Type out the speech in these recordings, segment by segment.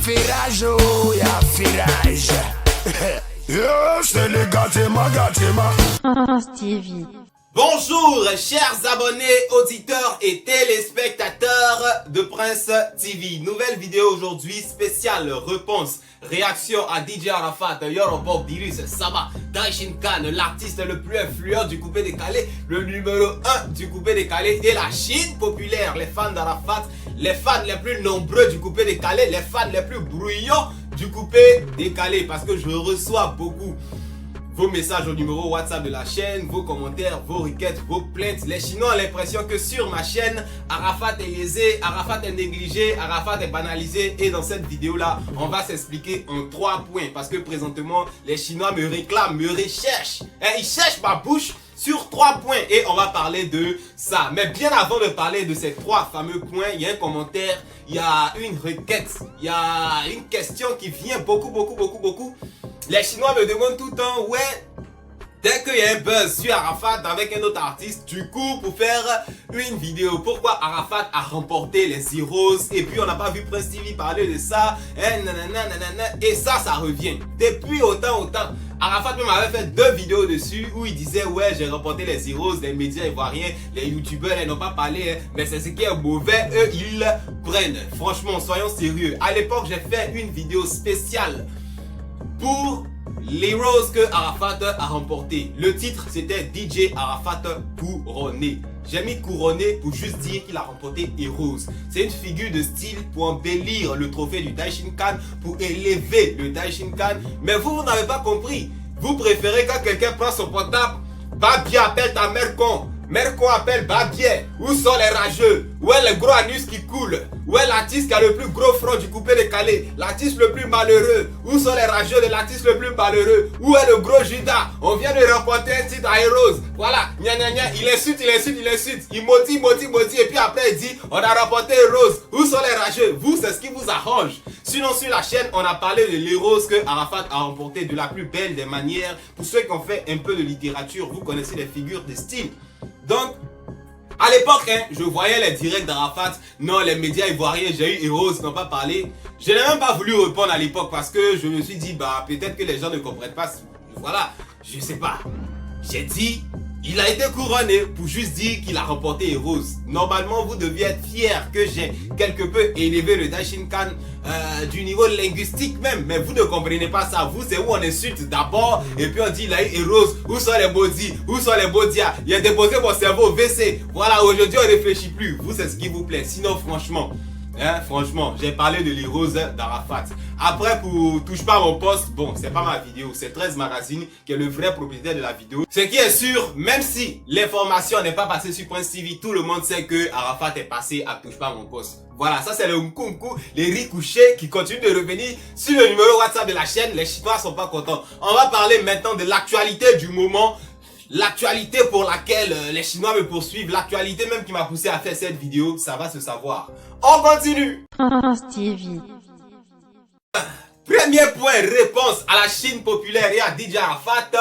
firage, oh, y'a firage. C'est les gâtiments. Stevie. Bonjour chers abonnés, auditeurs et téléspectateurs de Prince TV. Nouvelle vidéo aujourd'hui, spéciale réponse, réaction à DJ Arafat, Yorobok, Dirus, Saba, Daishin Khan, l'artiste le plus influent du coupé décalé, le numéro 1 du coupé décalé et la Chine populaire, les fans d'Arafat, les fans les plus nombreux du coupé décalé, les fans les plus bruyants du coupé décalé, parce que je reçois beaucoup vos messages au numéro WhatsApp de la chaîne, vos commentaires, vos requêtes, vos plaintes. Les Chinois ont l'impression que sur ma chaîne, Arafat est lésé, Arafat est négligé, Arafat est banalisé. Et dans cette vidéo-là, on va s'expliquer en 3 points. Parce que présentement, les Chinois me réclament, me recherchent. Ils cherchent ma bouche sur 3 points. Et on va parler de ça. Mais bien avant de parler de ces 3 fameux points, il y a un commentaire, il y a une requête, il y a une question qui vient beaucoup. Les Chinois me demandent tout le temps, ouais, dès qu'il y a un buzz sur Arafat avec un autre artiste, du coup, pour faire une vidéo, pourquoi Arafat a remporté les Zeros et puis on n'a pas vu Prince TV parler de ça, et ça revient. Depuis autant, Arafat même avait fait 2 vidéos dessus où il disait, ouais, j'ai remporté les Zeros, les médias ivoiriens, les youtubeurs, ils n'ont pas parlé, mais c'est ce qui est mauvais, eux, ils prennent. Franchement, soyons sérieux. À l'époque, j'ai fait une vidéo spéciale pour les roses que Arafat a remporté. Le titre c'était DJ Arafat couronné. J'ai mis couronné pour juste dire qu'il a remporté Heroes. C'est une figure de style pour embellir le trophée du Daishin Khan, pour élever le Daishin Khan. Mais vous n'avez pas compris. Vous préférez quand quelqu'un prend son portable, Babi appelle ta mère con. Mère con appelle Babier. Où sont les rageux? Où est le gros anus qui coule? Où est l'artiste qui a le plus gros front du coupé décalé? L'artiste le plus malheureux? Où sont les rageux de l'artiste le plus malheureux? Où est le gros Judas? On vient de remporter un titre à Heroes. Voilà, il insulte. Il maudit. Et puis après il dit, on a remporté Heroes. Où sont les rageux? Vous, c'est ce qui vous arrange. Sinon, sur la chaîne, on a parlé de l'Heroes que Arafat a remporté de la plus belle des manières. Pour ceux qui ont fait un peu de littérature, vous connaissez les figures de style. Donc, à l'époque, je voyais les directs d'Arafat. Non, les médias ivoiriens, j'ai eu Heroes, n'ont pas parlé. Je n'ai même pas voulu répondre à l'époque parce que je me suis dit, bah, peut-être que les gens ne comprennent pas. Voilà, je sais pas. J'ai dit, il a été couronné pour juste dire qu'il a remporté Heroes. Normalement, vous deviez être fiers que j'ai quelque peu élevé le Daishin Khan du niveau linguistique même. Mais vous ne comprenez pas ça. Vous, c'est où on insulte d'abord et puis on dit il a eu Heroes. Où sont les maudits? Où sont les baudias? Il a déposé mon cerveau au WC. Voilà, aujourd'hui on réfléchit plus. Vous, c'est ce qui vous plaît. Sinon, franchement, j'ai parlé de l'Heroes d'Arafat. Après, pour touche pas à mon poste, bon, c'est pas ma vidéo, c'est 13 Magazine qui est le vrai propriétaire de la vidéo. Ce qui est sûr, même si l'information n'est pas passée sur Prince TV, tout le monde sait que Arafat est passé à touche pas à mon poste. Voilà, ça c'est le Nkunku, les riz couchés qui continuent de revenir sur le numéro WhatsApp de la chaîne. Les Chinois sont pas contents. On va parler maintenant de l'actualité du moment. L'actualité pour laquelle les Chinois me poursuivent, l'actualité même qui m'a poussé à faire cette vidéo, ça va se savoir. On continue. Stevie. Premier point, réponse à la Chine populaire et à DJ Arafat,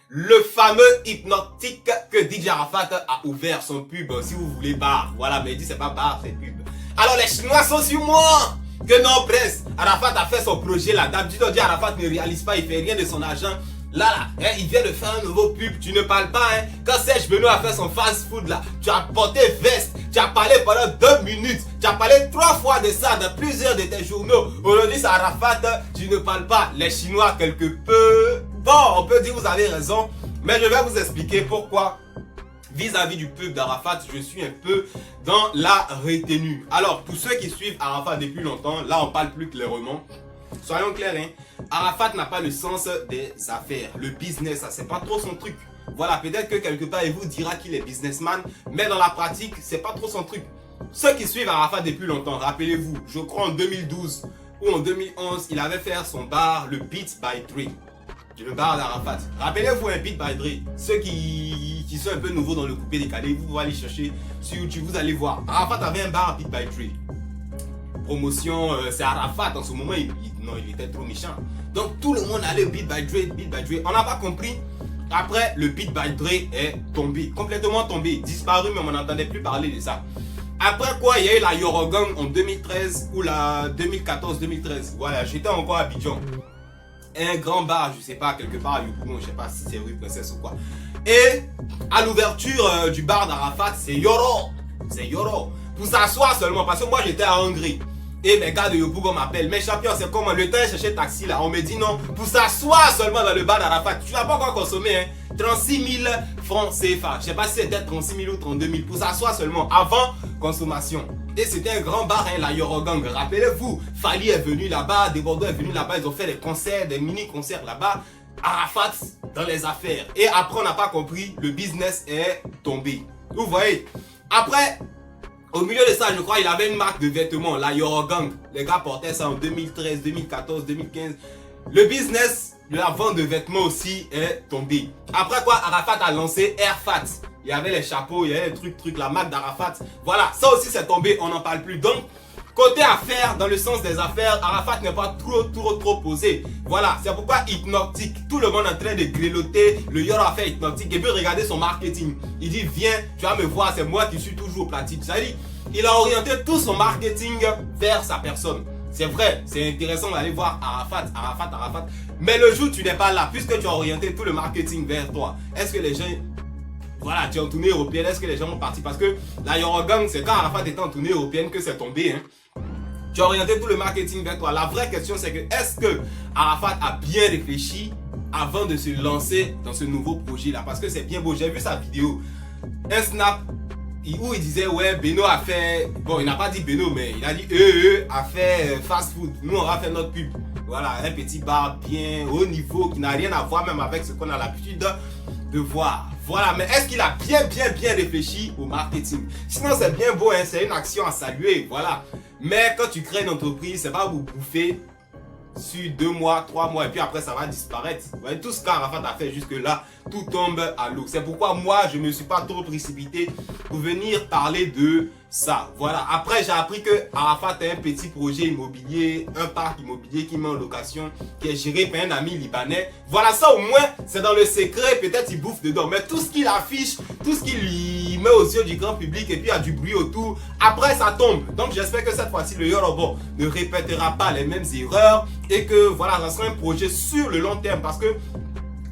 le fameux hypnotique que DJ Arafat a ouvert son pub, si vous voulez, bar. Voilà, mais il dit c'est pas bar, c'est pub. Alors les Chinois sont sur moi. Que non, Prince, Arafat a fait son projet là. D'habitude on dit Arafat ne réalise pas, il fait rien de son argent. Là, il vient de faire un nouveau pub, tu ne parles pas, Quand Serge Benoît a fait son fast food là, tu as porté veste, tu as parlé pendant 2 minutes, tu as parlé 3 fois de ça dans plusieurs de tes journaux. Aujourd'hui, c'est Arafat, tu ne parles pas. Les Chinois, quelque peu. Bon, on peut dire vous avez raison, mais je vais vous expliquer pourquoi. Vis-à-vis du pub d'Arafat, je suis un peu dans la retenue. Alors, pour ceux qui suivent Arafat depuis longtemps, là on parle plus clairement. Soyons clairs, Arafat n'a pas le sens des affaires. Le business, ça c'est pas trop son truc. Voilà, peut-être que quelque part il vous dira qu'il est businessman, mais dans la pratique, c'est pas trop son truc. Ceux qui suivent Arafat depuis longtemps, rappelez-vous, je crois en 2012 ou en 2011, il avait fait son bar, le Beats by Dre. Le bar d'Arafat. Rappelez-vous un Beats by Dre. Ceux qui sont un peu nouveaux dans le coupé décalé, vous allez chercher sur YouTube, vous allez voir. Arafat avait un bar Beats by Dre. Promotion, c'est Arafat en ce moment, il était trop méchant. Donc tout le monde allait au Beat by Dre. On n'a pas compris. Après, le Beat by Dre est tombé, complètement tombé, disparu, mais on n'entendait plus parler de ça. Après quoi, il y a eu la Yorogang en 2013 ou la 2014-2013. Voilà, j'étais encore à Abidjan. Un grand bar, je sais pas, quelque part à Yopougon, je sais pas si c'est rue Princesse ou quoi. Et à l'ouverture du bar d'Arafat, c'est Yoro. C'est Yoro. Pour s'asseoir seulement, parce que moi j'étais à Hongrie. Et mes gars de Yopougon m'appellent. Mais champion, c'est comment? Le temps de chercher taxi là. On me dit non. Pour s'asseoir seulement dans le bar d'Arafat. Tu n'as pas encore consommé, hein. 36 000 francs CFA. Je sais pas si c'était 36 000 ou 32 000. Pour s'asseoir seulement avant consommation. Et c'était un grand bar, hein, la Yorogang. Rappelez-vous, Fali est venu là-bas, Desbordeaux est venu là-bas. Ils ont fait des concerts, des mini-concerts là-bas. Arafat dans les affaires. Et après, on n'a pas compris. Le business est tombé. Vous voyez? Après. Au milieu de ça, je crois, il avait une marque de vêtements, la Yorogang. Les gars portaient ça en 2013, 2014, 2015. Le business de la vente de vêtements aussi est tombé. Après quoi, Arafat a lancé Airfat. Il y avait les chapeaux, il y avait les trucs, la marque d'Arafat. Voilà, ça aussi c'est tombé, on n'en parle plus. Donc, côté affaires, dans le sens des affaires, Arafat n'est pas trop posé. Voilà, c'est pourquoi Hypnotique, tout le monde est en train de grelotter le Yoro a fait Hypnotique. Et puis regardez son marketing. Il dit, viens, tu vas me voir, c'est moi qui suis toujours au platine. C'est-à-dire, il a orienté tout son marketing vers sa personne. C'est vrai, c'est intéressant d'aller voir Arafat. Mais le jour où tu n'es pas là, puisque tu as orienté tout le marketing vers toi, est-ce que les gens... Voilà, tu es en tournée européenne, est-ce que les gens vont partir? Parce que la Yorogang, c'est quand Arafat était en tournée européenne que c'est tombé. Hein. Tu as orienté tout le marketing vers toi. La vraie question, c'est que est-ce que Arafat a bien réfléchi avant de se lancer dans ce nouveau projet-là? Parce que c'est bien beau. J'ai vu sa vidéo. Un snap où il disait, ouais, Beno a fait... Bon, il n'a pas dit Beno, mais il a dit a fait fast food. Nous, on va faire notre pub. Voilà, un petit bar bien haut niveau qui n'a rien à voir même avec ce qu'on a l'habitude de voir. Voilà, mais est-ce qu'il a bien réfléchi au marketing? Sinon, c'est bien beau, hein, c'est une action à saluer, voilà. Mais quand tu crées une entreprise, c'est pas vous bouffer sur 2 mois, 3 mois, et puis après, ça va disparaître. Vous voyez, tout ce qu'Arafat a fait jusque-là, tout tombe à l'eau. C'est pourquoi moi, je ne me suis pas trop précipité pour venir parler de ça. Voilà, après, j'ai appris que Arafat a un petit projet immobilier, un parc immobilier qui met en location, qui est géré par un ami libanais. Voilà, ça au moins, c'est dans le secret, peut-être il bouffe dedans. Mais tout ce qu'il affiche, tout ce qu'il lui met aux yeux du grand public, et puis il y a du bruit autour, après ça tombe. Donc j'espère que cette fois-ci, le Yorobo ne répétera pas les mêmes erreurs, et que voilà, ça sera un projet sur le long terme. Parce que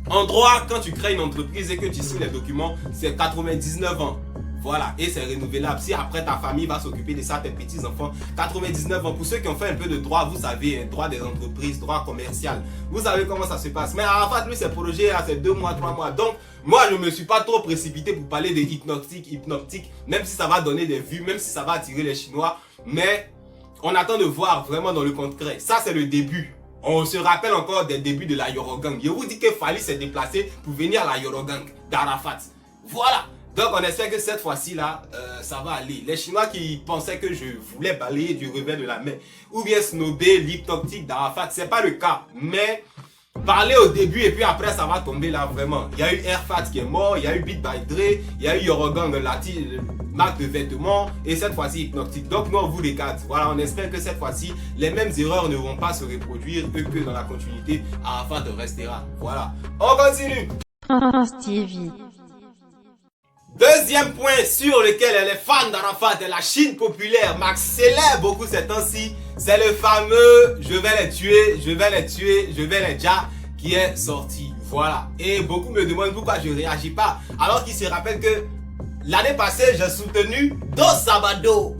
en droit, quand tu crées une entreprise et que tu signes les documents, c'est 99 ans. Voilà, et c'est renouvelable. Si après ta famille va s'occuper de ça, tes petits-enfants, 99 ans. Pour ceux qui ont fait un peu de droit, vous savez, droit des entreprises, droit commercial. Vous savez comment ça se passe. Mais Arafat, lui, ses projets, c'est 2 mois, 3 mois. Donc, moi, je ne me suis pas trop précipité pour parler de hypnotique, même si ça va donner des vues, même si ça va attirer les Chinois. Mais on attend de voir vraiment dans le concret. Ça, c'est le début. On se rappelle encore des débuts de la Yorogang. Je vous dis que Fali s'est déplacé pour venir à la Yorogang d'Arafat. Voilà. Donc on espère que cette fois-ci là, ça va aller. Les Chinois qui pensaient que je voulais balayer du revers de la main ou bien snobber l'hypnotique d'Arafat, c'est pas le cas. Mais parler au début et puis après ça va tomber là vraiment. Il y a eu Airfat qui est mort, il y a eu Beat by Dre, il y a eu Yorogang, la marque de vêtements et cette fois-ci hypnotique. Donc nous on vous regarde. Voilà, on espère que cette fois-ci les mêmes erreurs ne vont pas se reproduire et que dans la continuité Arafat restera. Voilà, on continue. France TV. Deuxième point sur lequel les fans d'Arafat et la Chine populaire m'accélèrent beaucoup ces temps-ci, c'est le fameux « Je vais les tuer, je vais les tuer, je vais les ja » qui est sorti. Voilà. Et beaucoup me demandent pourquoi je ne réagis pas. Alors qu'ils se rappellent que l'année passée, j'ai soutenu Dos Sabado.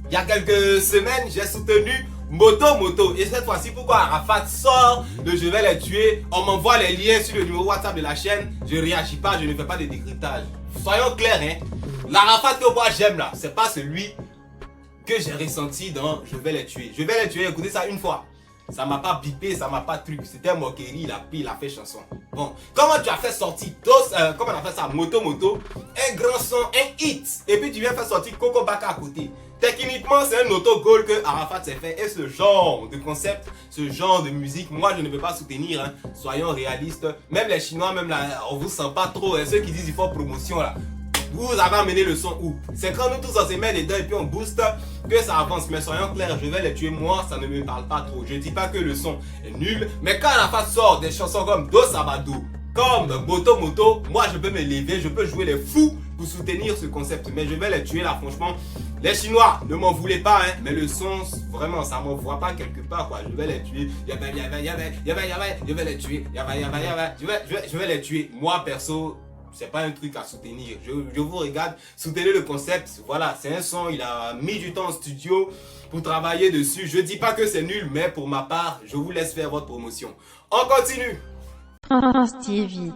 Il y a quelques semaines, j'ai soutenu Moto. Et cette fois-ci, pourquoi Arafat sort de « Je vais les tuer », on m'envoie les liens sur le numéro WhatsApp de la chaîne, je ne réagis pas, je ne fais pas de décryptage. Soyons clairs, hein. L'Arafat que moi j'aime là, c'est pas celui que j'ai ressenti dans « Je vais les tuer ». Je vais les tuer, écoutez ça une fois. Ça m'a pas bipé, ça m'a pas truc. C'était un moquerie, il a pris, il a fait chanson. Bon, comment tu as fait sortir comment on a fait ça, Moto, un grand son, un hit. Et puis tu viens faire sortir Coco Baka à côté. Techniquement, c'est un autogol que Arafat s'est fait. Et ce genre de concept, ce genre de musique, moi je ne peux pas soutenir. Hein. Soyons réalistes. Même les Chinois, même là, on vous sent pas trop. Hein. Ceux qui disent il faut promotion là. Vous avez amené le son où? C'est quand nous tous on se met les dents et puis on booste que ça avance. Mais soyons clairs, je vais les tuer. Moi, ça ne me parle pas trop. Je ne dis pas que le son est nul. Mais quand Arafat sort des chansons comme Dos Sabado, comme Moto, moi je peux me lever, je peux jouer les fous pour soutenir ce concept. Mais je vais les tuer là, franchement. Les Chinois, ne m'en voulez pas, hein, mais le son, vraiment, ça m'envoie pas quelque part, quoi. Je vais les tuer. Je vais les tuer. Je vais les tuer. Moi, perso, c'est pas un truc à soutenir. Je vous regarde, soutenez le concept. Voilà, c'est un son, il a mis du temps en studio pour travailler dessus. Je dis pas que c'est nul, mais pour ma part, je vous laisse faire votre promotion. On continue. France TV.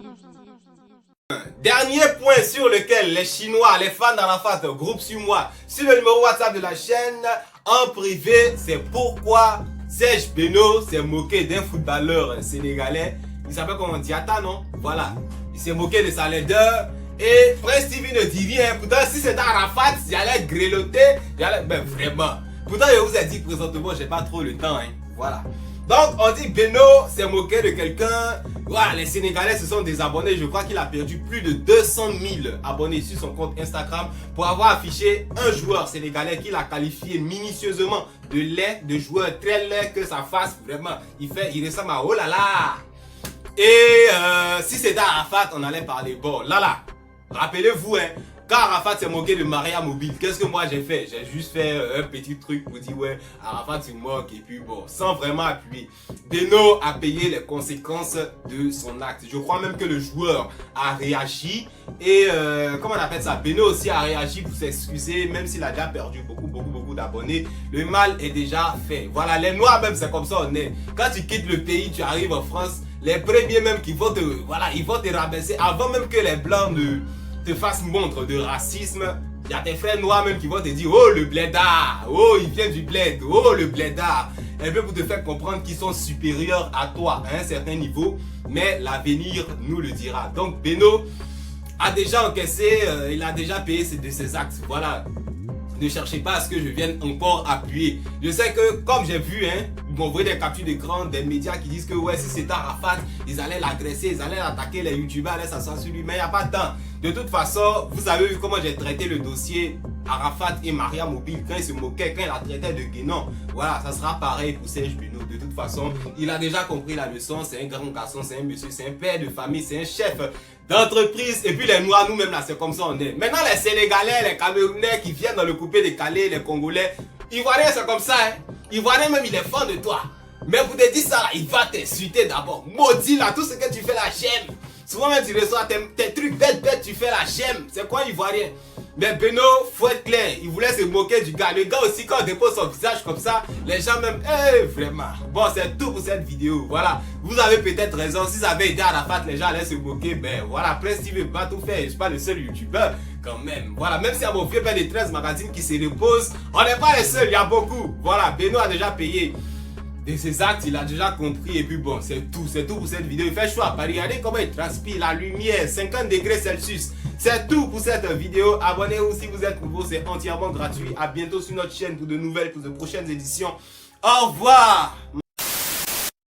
Dernier point sur lequel les Chinois, les fans d'Arafat groupent sur moi, sur le numéro WhatsApp de la chaîne, en privé, c'est pourquoi Serge Beno s'est moqué d'un footballeur sénégalais. Il s'appelle comment, Diatta, non? Voilà. Il s'est moqué de sa laideur. Et Prince TV ne dit rien. Pourtant, si c'était Arafat, j'allais grelotter. Ben vraiment. Pourtant, je vous ai dit présentement, j'ai pas trop le temps. Hein. Voilà. Donc, on dit Beno s'est moqué de quelqu'un. Voilà, les Sénégalais se sont désabonnés. Je crois qu'il a perdu plus de 200 000 abonnés sur son compte Instagram pour avoir affiché un joueur sénégalais qu'il a qualifié minutieusement de laid, de joueur très laid, que sa face, vraiment, il ressemble à oh là là. Et si c'était Arafat, on allait parler. Bon, là, rappelez-vous, hein, quand Arafat s'est moqué de Maria Mobile, qu'est-ce que moi j'ai fait? J'ai juste fait un petit truc pour dire ouais, Arafat se moque et puis bon, sans vraiment appuyer. Beno a payé les conséquences de son acte. Je crois même que le joueur a réagi et comment on appelle ça? Beno aussi a réagi pour s'excuser, même s'il a déjà perdu beaucoup d'abonnés. Le mal est déjà fait. Voilà, les Noirs même c'est comme ça on est. Quand tu quittes le pays, tu arrives en France, les premiers même qui vont ils vont te rabaisser avant même que les Blancs ne te fasse montre de racisme. Il y a tes frères noirs même qui vont te dire oh le blédard, oh il vient du bled, oh le blédard, un peu pour te faire comprendre qu'ils sont supérieurs à toi à un certain niveau, mais l'avenir nous le dira. Donc Beno a déjà encaissé, il a déjà payé de ses actes. Voilà. Ne cherchez pas à ce que je vienne encore appuyer. Je sais que comme j'ai vu, hein, ils m'ont envoyé des captures d'écran des médias qui disent que ouais, si c'était Arafat, ils allaient l'agresser, ils allaient attaquer les youtubeurs, allaient s'asseoir sur lui, mais il n'y a pas de temps. De toute façon, vous avez vu comment j'ai traité le dossier Arafat et Maria Mobile quand ils se moquaient, quand il la traitait de guénon. Voilà, ça sera pareil pour Serge Beno. De toute façon, il a déjà compris la leçon, c'est un grand garçon, c'est un monsieur, c'est un père de famille, c'est un chef d'entreprise. Et puis les Noirs, nous-mêmes là, c'est comme ça on est. Maintenant les Sénégalais, les Camerounais qui viennent dans le coupé décalé, les Congolais, Ivoiriens c'est comme ça, hein. Ivoirien même il est fan de toi. Mais pour te dire ça là, il va t'insulter d'abord. Maudit là, tout ce que tu fais là, j'aime. Souvent même tu reçois tes trucs bêtes, tu fais la j'aime. C'est quoi Ivoirien? Mais Beno, faut être clair, il voulait se moquer du gars. Le gars aussi, quand on dépose son visage comme ça, les gens même, vraiment. Bon, c'est tout pour cette vidéo. Voilà, vous avez peut-être raison. Si ça avait été Arafat, les gens allaient se moquer. Ben voilà, Prince TV va tout faire. Je suis pas le seul youtubeur quand même. Voilà, même s'il y a mon vieux père des 13 magazines qui se repose, on n'est pas les seuls, il y a beaucoup. Voilà, Beno a déjà payé de ses actes, il a déjà compris et puis bon, c'est tout pour cette vidéo. Il fait chaud à Paris, regardez comment il transpire, la lumière, 50 degrés Celsius. C'est tout pour cette vidéo. Abonnez-vous si vous êtes nouveau, c'est entièrement gratuit. À bientôt sur notre chaîne pour de prochaines éditions. Au revoir.